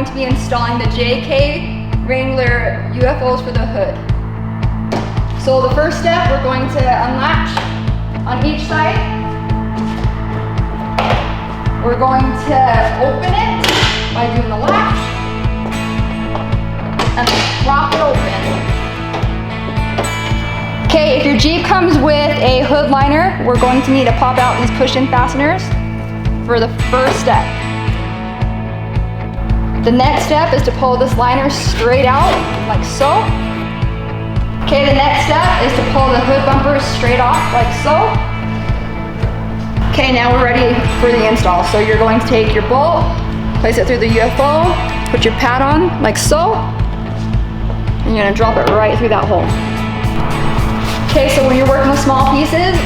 going to be installing the JK Wrangler UFOs for the hood. So the first step, we're going to unlatch on each side. We're going to open it by doing the latch and then prop it open. Okay, if your Jeep comes with a hood liner, we're going to need to pop out these push-in fasteners for the first step. The next step is to pull this liner straight out, like so. Okay, the next step is to pull the hood bumpers straight off, like so. Okay, now we're ready for the install. So you're going to take your bolt, place it through the UFO, put your pad on, like so, and you're gonna drop it right through that hole. Okay, so when you're working with small pieces,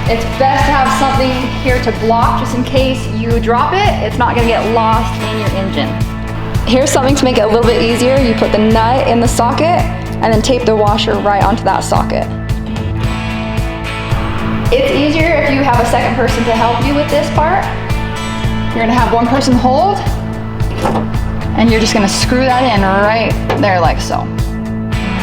it's best to have something here to block just in case you drop it. It's not gonna get lost in your engine. Here's something to make it a little bit easier. You put the nut in the socket and then tape the washer right onto that socket. It's easier if you have a second person to help you with this part. You're gonna have one person hold, and you're just gonna screw that in right there like so.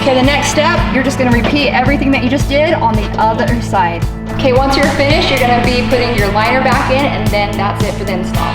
Okay, the next step, you're just gonna repeat everything that you just did on the other side. Okay, once you're finished, you're gonna be putting your liner back in, and then that's it for the install.